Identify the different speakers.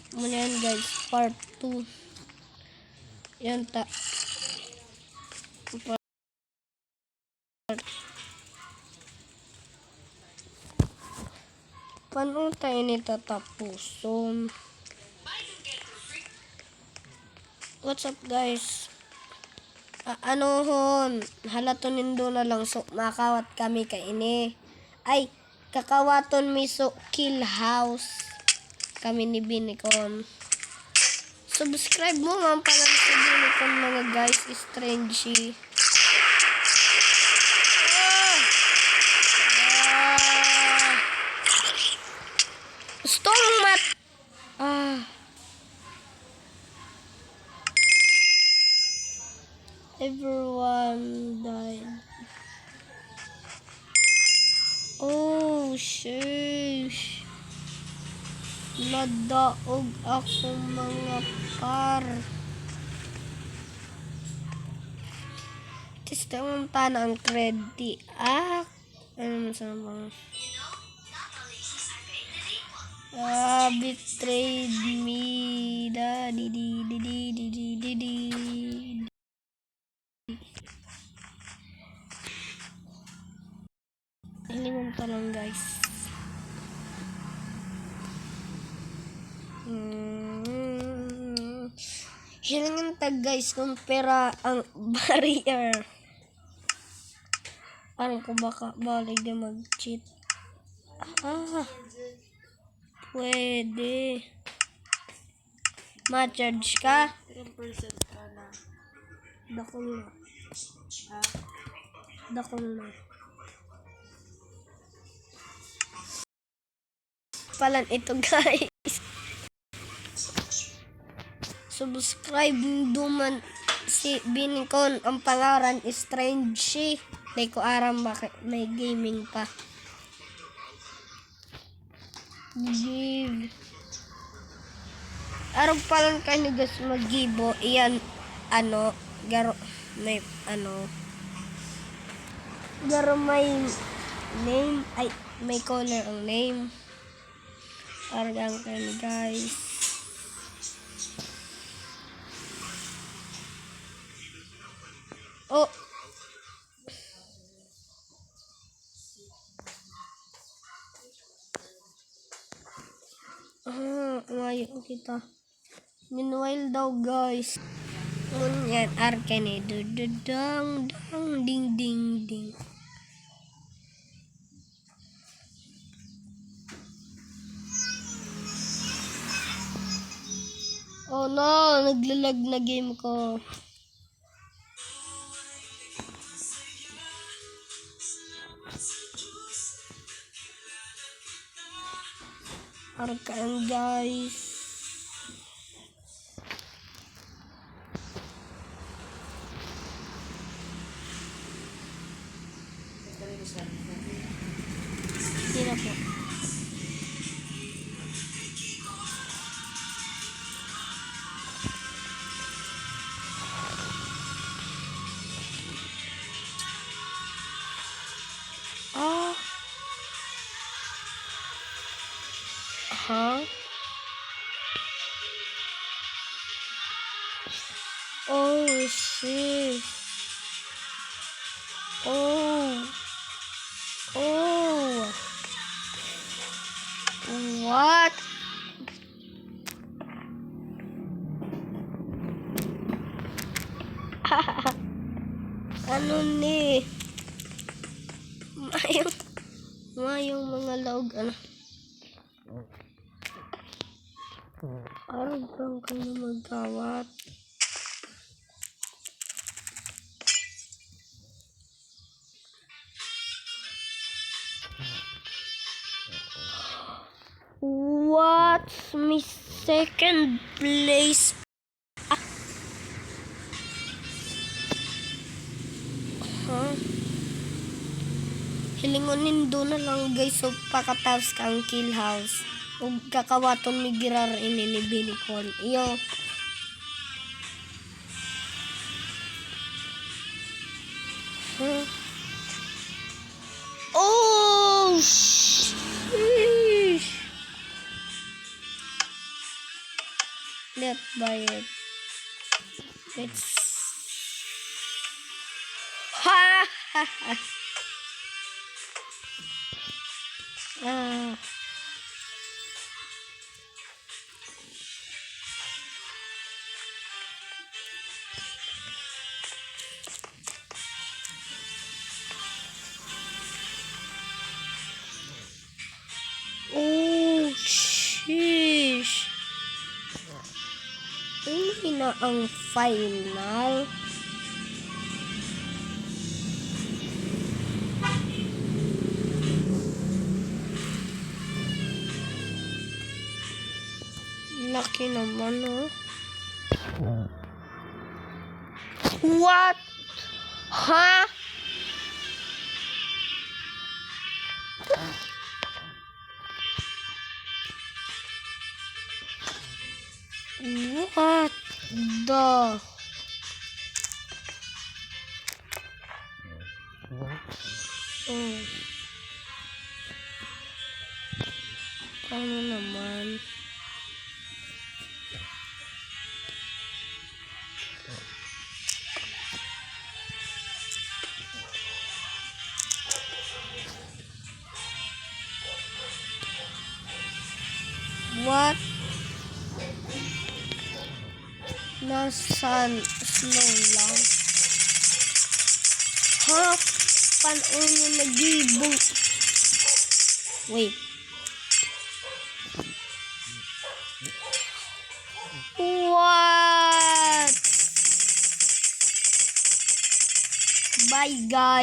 Speaker 1: Muna yan guys, part 2. Yan paano tayo nitatapuson? What's up guys? Ano hon? Halaton nindo na lang so makawat kami kay ini. Ay, kakawaton mi so kill house. Kami ni Binicon. Subscribe mo man pala sa Binicon mga guys, strange. Gusto mong mat. Everyone died. Oh, sheesh. Nadaog ako mga par. Tista mong tanang credit. Ano sa mga betrayed me. Hilingon pa lang guys. Hilingon tag guys kung pera ang barrier. Parang ko baka balik na mag-cheat. Pwede. Ma-charge ka? 10% ka na. Dakol na. Dakol na. Palan ito guys. Subscribe duman si Binicon. Ang pangaran is Strange. Like ko aram bakit may gaming pa. Give. Arog palan kayo guys mag-gibo. Iyan garo may garo may name ay may color ang name. Argang kayo guys. Oh. Ngayon kita. Meanwhile daw guys. Ngunyan arkane dududang ding ding ding. Oh no, naglalag na game ko. Arkaan guys. Hindi na po. Oh shit. What? Ano ni? Mayong mga laog Arag bang kayo magkawat? What's my second place? Hilingonin do na lang guys so pakatapos kang kill house. Ug kakawaton mi girar ini ni Binicon. Iyo. Oh! Sheesh. Let's buy it. It's ha ha ha. Ah. Oh, sheesh. Hindi na ang final. Laki naman, oh. What? Ha? What the? Oh. Paano naman? What? Nasaan? Slow lang. Ha? Paano nyo nagibong? Wait. What? Bye, guys.